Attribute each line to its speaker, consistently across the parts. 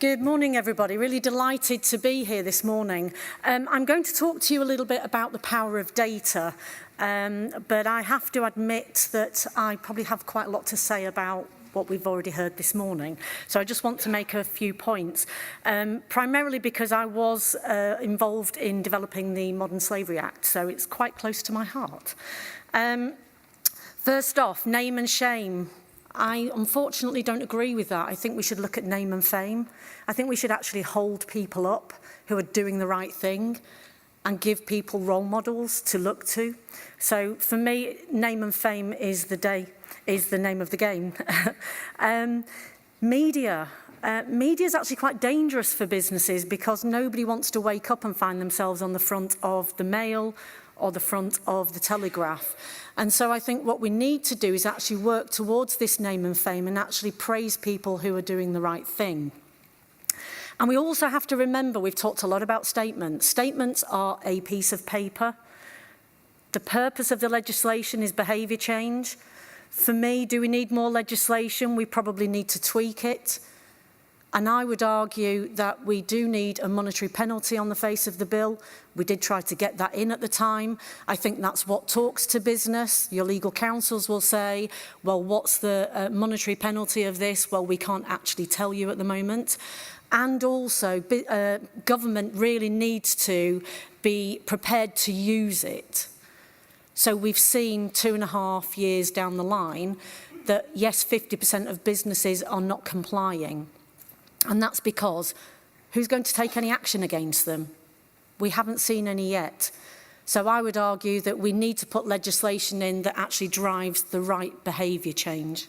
Speaker 1: Good morning, everybody. Really delighted to be here this morning. I'm going to talk to you a little bit about the power of data, but I have to admit that I probably have quite a lot to say about what we've already heard this morning. So I just want to make a few points, primarily because I was involved in developing the Modern Slavery Act, so it's quite close to my heart. First off, name and shame. I unfortunately don't agree with that. I think we should look at name and fame. I think we should actually hold people up who are doing the right thing and give people role models to look to. So for me, name and fame is the name of the game. Media. Media is actually quite dangerous for businesses because nobody wants to wake up and find themselves on the front of the Mail or the front of the Telegraph. And so I think what we need to do is actually work towards this name and fame and actually praise people who are doing the right thing. And we also have to remember, we've talked a lot about statements. Statements are a piece of paper. The purpose of the legislation is behaviour change. For me, do we need more legislation? We probably need to tweak it. And I would argue that we do need a monetary penalty on the face of the bill. We did try to get that in at the time. I think that's what talks to business. Your legal counsels will say, well, what's the monetary penalty of this? Well, we can't actually tell you at the moment. And also, government really needs to be prepared to use it. So we've seen 2.5 years down the line that, yes, 50% of businesses are not complying. And that's because who's going to take any action against them? We haven't seen any yet. So I would argue that we need to put legislation in that actually drives the right behaviour change.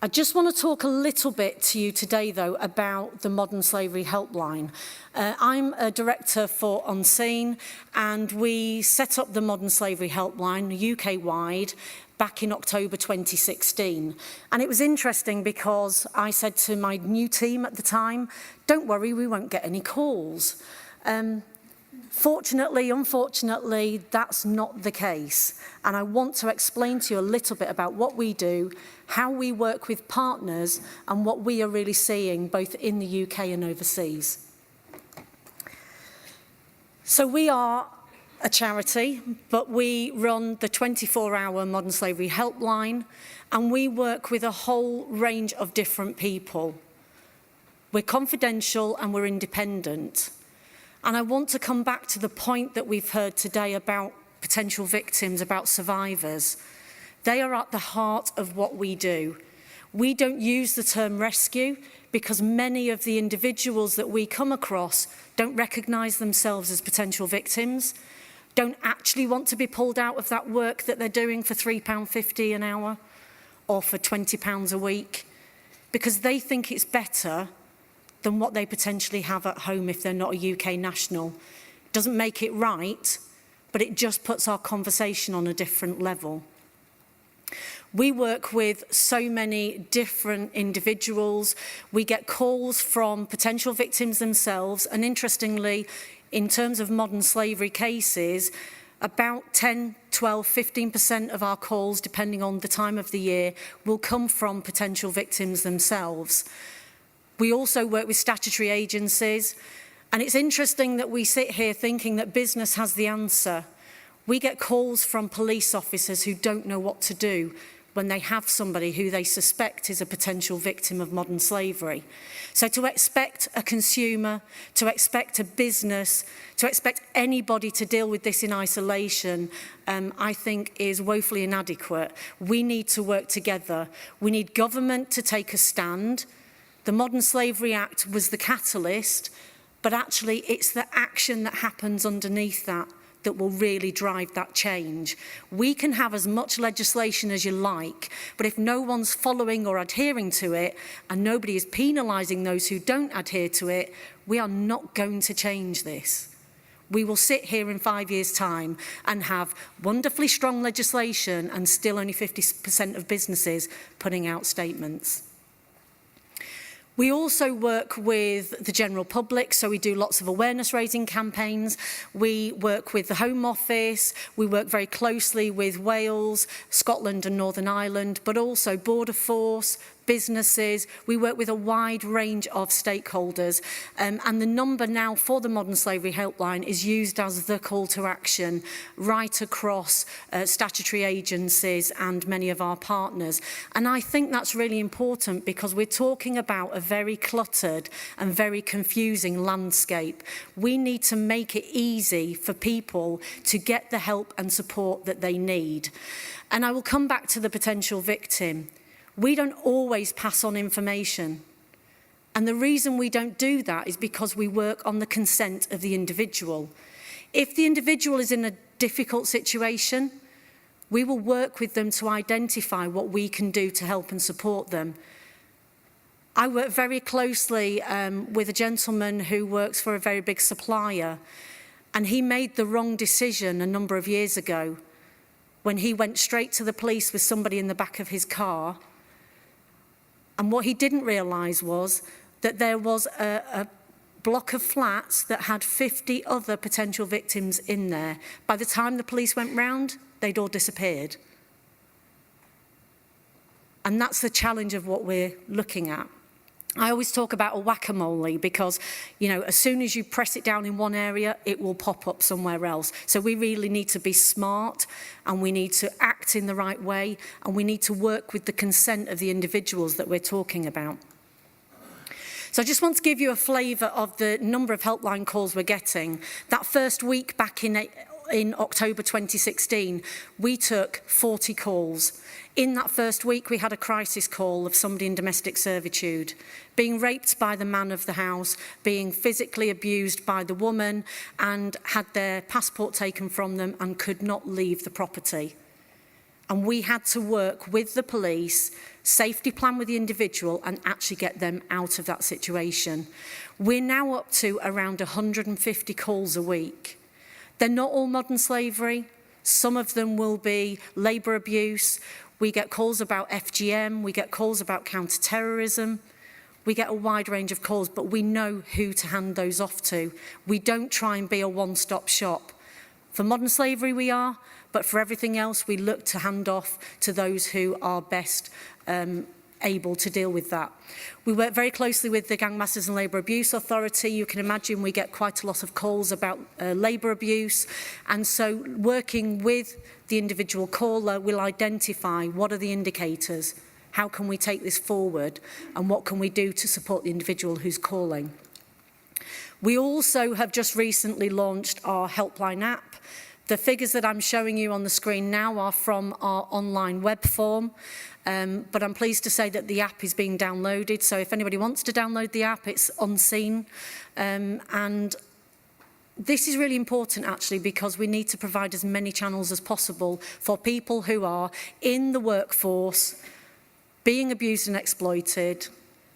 Speaker 1: I just want to talk a little bit to you today, though, about the Modern Slavery Helpline. I'm a director for Unseen, and we set up the Modern Slavery Helpline UK-wide back in October 2016. And it was interesting because I said to my new team at the time, don't worry, we won't get any calls. Fortunately, unfortunately, that's not the case. And I want to explain to you a little bit about what we do, how we work with partners, and what we are really seeing both in the UK and overseas. So we are a charity, but we run the 24-hour Modern Slavery Helpline, and we work with a whole range of different people. We're confidential and we're independent. And I want to come back to the point that we've heard today about potential victims, about survivors. They are at the heart of what we do. We don't use the term rescue because many of the individuals that we come across don't recognise themselves as potential victims, don't actually want to be pulled out of that work that they're doing for £3.50 an hour or for £20 a week, because they think it's better than what they potentially have at home if they're not a UK national. It doesn't make it right, but it just puts our conversation on a different level. We work with so many different individuals. We get calls from potential victims themselves, and interestingly, in terms of modern slavery cases, about 10, 12, 15% of our calls, depending on the time of the year, will come from potential victims themselves. We also work with statutory agencies, and it's interesting that we sit here thinking that business has the answer. We get calls from police officers who don't know what to do when they have somebody who they suspect is a potential victim of modern slavery. So to expect a consumer, to expect a business, to expect anybody to deal with this in isolation, I think is woefully inadequate. We need to work together. We need government to take a stand. The Modern Slavery Act was the catalyst, but actually it's the action that happens underneath that will really drive that change. We can have as much legislation as you like, but if no one's following or adhering to it, and nobody is penalising those who don't adhere to it, we are not going to change this. We will sit here in 5 years' time and have wonderfully strong legislation and still only 50% of businesses putting out statements. We also work with the general public, so we do lots of awareness raising campaigns. We work with the Home Office, we work very closely with Wales, Scotland and Northern Ireland, but also Border Force, businesses. We work with a wide range of stakeholders. And the number now for the Modern Slavery Helpline is used as the call to action right across statutory agencies and many of our partners. And I think that's really important because we're talking about a very cluttered and very confusing landscape. We need to make it easy for people to get the help and support that they need. And I will come back to the potential victim. We don't always pass on information. And the reason we don't do that is because we work on the consent of the individual. If the individual is in a difficult situation, we will work with them to identify what we can do to help and support them. I work very closely with a gentleman who works for a very big supplier, and he made the wrong decision a number of years ago when he went straight to the police with somebody in the back of his car. And what he didn't realise was that there was a block of flats that had 50 other potential victims in there. By the time the police went round, they'd all disappeared. And that's the challenge of what we're looking at. I always talk about a whack-a-mole because, you know, as soon as you press it down in one area, it will pop up somewhere else. So we really need to be smart, and we need to act in the right way, and we need to work with the consent of the individuals that we're talking about. So I just want to give you a flavour of the number of helpline calls we're getting. That first week back in October 2016, we took 40 calls. In that first week, we had a crisis call of somebody in domestic servitude, being raped by the man of the house, being physically abused by the woman, and had their passport taken from them and could not leave the property. And we had to work with the police, safety plan with the individual, and actually get them out of that situation. We're now up to around 150 calls a week. They're not all modern slavery. Some of them will be labour abuse. We get calls about FGM. We get calls about counter-terrorism. We get a wide range of calls, but we know who to hand those off to. We don't try and be a one-stop shop. For modern slavery we are, but for everything else we look to hand off to those who are best able to deal with that. We work very closely with the Gang Masters and Labour Abuse Authority. You can imagine we get quite a lot of calls about labour abuse, and so working with the individual caller will identify what are the indicators, how can we take this forward, and what can we do to support the individual who's calling. We also have just recently launched our Helpline app. The figures that I'm showing you on the screen now are from our online web form, but I'm pleased to say that the app is being downloaded, so if anybody wants to download the app, it's unseen. And this is really important actually because we need to provide as many channels as possible for people who are in the workforce, being abused and exploited,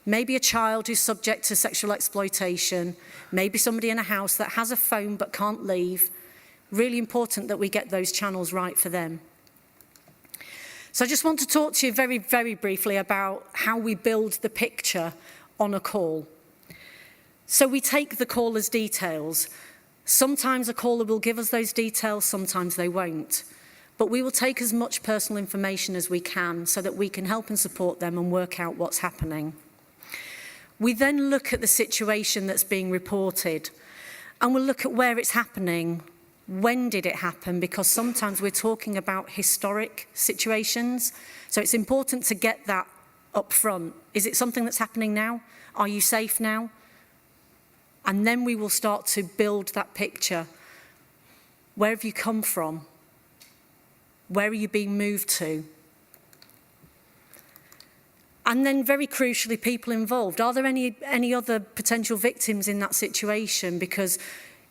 Speaker 1: maybe a child who's subject to sexual exploitation, maybe somebody in a house that has a phone but can't leave. Really important that we get those channels right for them. So I just want to talk to you very, very briefly about how we build the picture on a call. So we take the caller's details. Sometimes a caller will give us those details, sometimes they won't. But we will take as much personal information as we can so that we can help and support them and work out what's happening. We then look at the situation that's being reported, and we'll look at where it's happening. When did it happen? Because sometimes we're talking about historic situations. So it's important to get that up front. Is it something that's happening now? Are you safe now? And then we will start to build that picture. Where have you come from? Where are you being moved to? And then very crucially, people involved. Are there any other potential victims in that situation? Because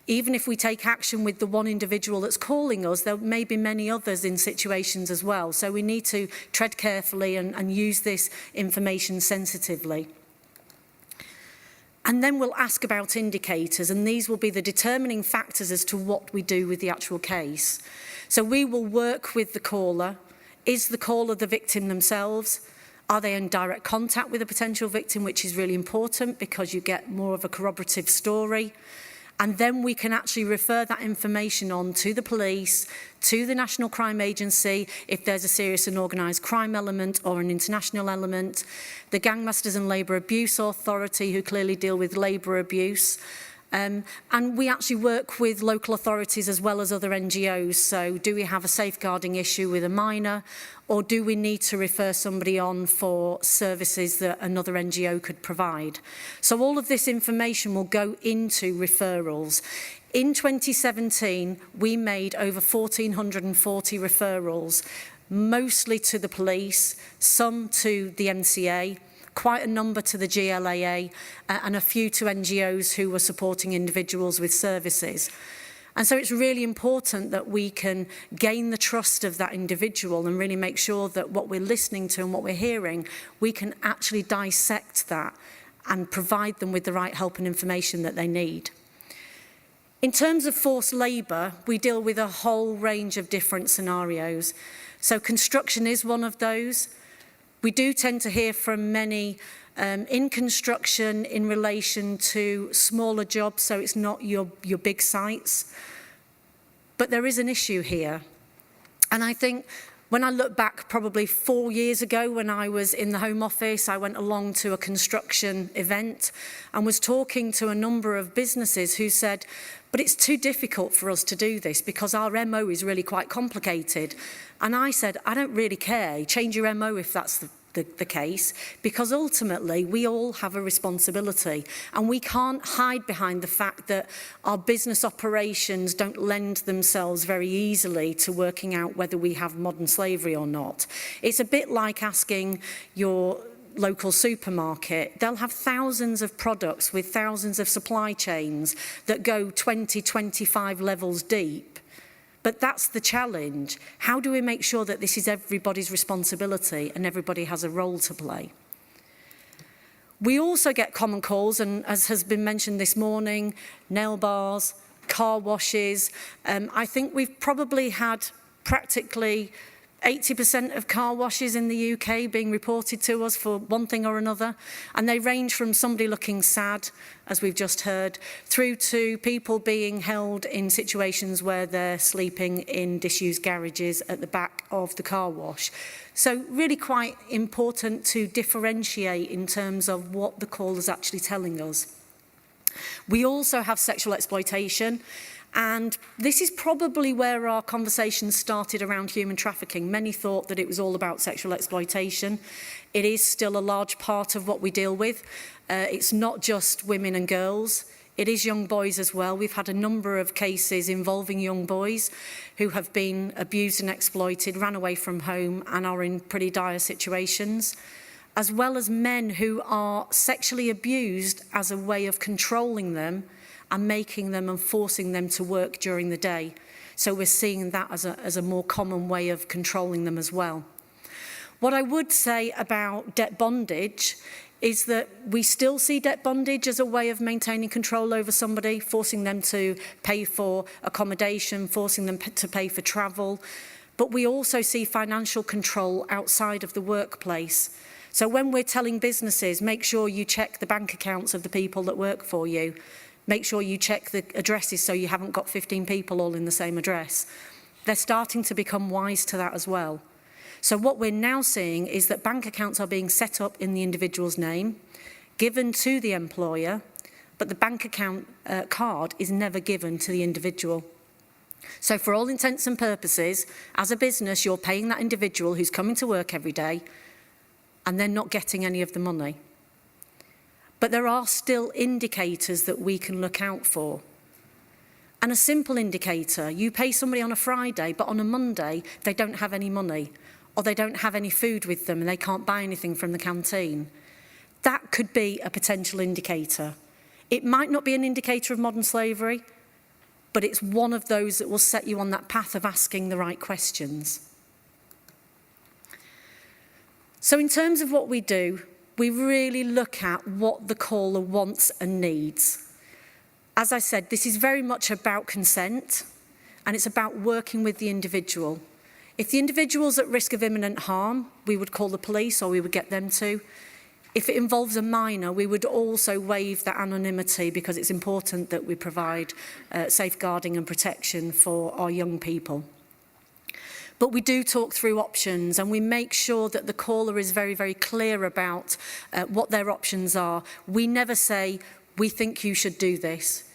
Speaker 1: even if we take action with the one individual that's calling us, there may be many others in situations as well. So we need to tread carefully and use this information sensitively. And then we'll ask about indicators, and these will be the determining factors as to what we do with the actual case. So we will work with the caller. Is the caller the victim themselves? Are they in direct contact with a potential victim, which is really important because you get more of a corroborative story? And then we can actually refer that information on to the police, to the National Crime Agency, if there's a serious and organised crime element or an international element, the Gangmasters and Labour Abuse Authority, who clearly deal with labour abuse. And we actually work with local authorities as well as other NGOs. So do we have a safeguarding issue with a minor, or do we need to refer somebody on for services that another NGO could provide? So all of this information will go into referrals. In 2017, we made over 1,440 referrals, mostly to the police, some to the MCA, quite a number to the GLAA, and a few to NGOs who were supporting individuals with services. And so it's really important that we can gain the trust of that individual and really make sure that what we're listening to and what we're hearing, we can actually dissect that and provide them with the right help and information that they need. In terms of forced labour, we deal with a whole range of different scenarios. So construction is one of those. We do tend to hear from many in construction in relation to smaller jobs, so it's not your big sites. But there is an issue here. And I think when I look back probably 4 years ago when I was in the Home Office, I went along to a construction event and was talking to a number of businesses who said, but it's too difficult for us to do this because our MO is really quite complicated. And I said, I don't really care. Change your MO if that's the case, because ultimately we all have a responsibility and we can't hide behind the fact that our business operations don't lend themselves very easily to working out whether we have modern slavery or not. It's a bit like asking your local supermarket. They'll have thousands of products with thousands of supply chains that go 20, 25 levels deep. But that's the challenge. How do we make sure that this is everybody's responsibility and everybody has a role to play? We also get common calls, and as has been mentioned this morning, nail bars, car washes. I think we've probably had practically 80% of car washes in the UK being reported to us for one thing or another. And they range from somebody looking sad, as we've just heard, through to people being held in situations where they're sleeping in disused garages at the back of the car wash. So really quite important to differentiate in terms of what the call is actually telling us. We also have sexual exploitation. And this is probably where our conversation started around human trafficking. Many thought that it was all about sexual exploitation. It is still a large part of what we deal with. It's not just women and girls. It is young boys as well. We've had a number of cases involving young boys who have been abused and exploited, ran away from home and are in pretty dire situations, as well as men who are sexually abused as a way of controlling them and making them and forcing them to work during the day. So we're seeing that as a more common way of controlling them as well. What I would say about debt bondage is that we still see debt bondage as a way of maintaining control over somebody, forcing them to pay for accommodation, forcing them to pay for travel. But we also see financial control outside of the workplace. So when we're telling businesses, make sure you check the bank accounts of the people that work for you, make sure you check the addresses so you haven't got 15 people all in the same address. They're starting to become wise to that as well. So what we're now seeing is that bank accounts are being set up in the individual's name, given to the employer, but the bank account card is never given to the individual. So for all intents and purposes, as a business, you're paying that individual who's coming to work every day, and they're not getting any of the money. But there are still indicators that we can look out for. And a simple indicator, you pay somebody on a Friday, but on a Monday, they don't have any money, or they don't have any food with them and they can't buy anything from the canteen. That could be a potential indicator. It might not be an indicator of modern slavery, but it's one of those that will set you on that path of asking the right questions. So in terms of what we do, we really look at what the caller wants and needs. As I said, this is very much about consent, and it's about working with the individual. If the individual's at risk of imminent harm, we would call the police or we would get them to. If it involves a minor, we would also waive that anonymity because it's important that we provide safeguarding and protection for our young people. But we do talk through options, and we make sure that the caller is very, very clear about what their options are. We never say, we think you should do this.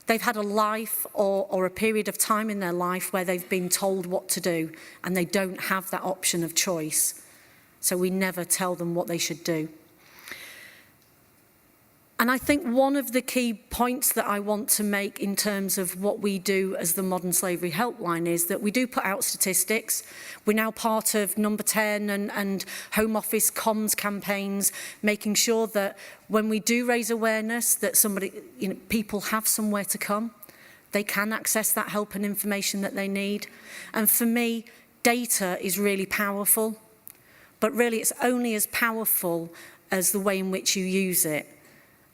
Speaker 1: They've had a life or a period of time in their life where they've been told what to do, and they don't have that option of choice. So we never tell them what they should do. And I think one of the key points that I want to make in terms of what we do as the Modern Slavery Helpline is that we do put out statistics. We're now part of Number 10 and Home Office comms campaigns, making sure that when we do raise awareness that people have somewhere to come, they can access that help and information that they need. And for me, data is really powerful, but really it's only as powerful as the way in which you use it.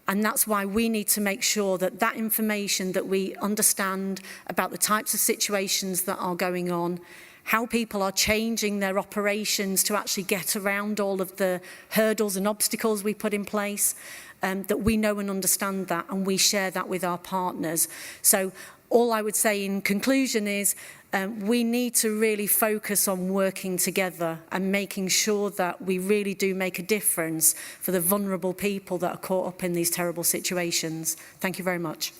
Speaker 1: And that's why we need to make sure that that information that we understand about the types of situations that are going on, how people are changing their operations to actually get around all of the hurdles and obstacles we put in place, that we know and understand that, and we share that with our partners. So all I would say in conclusion is we need to really focus on working together and making sure that we really do make a difference for the vulnerable people that are caught up in these terrible situations. Thank you very much.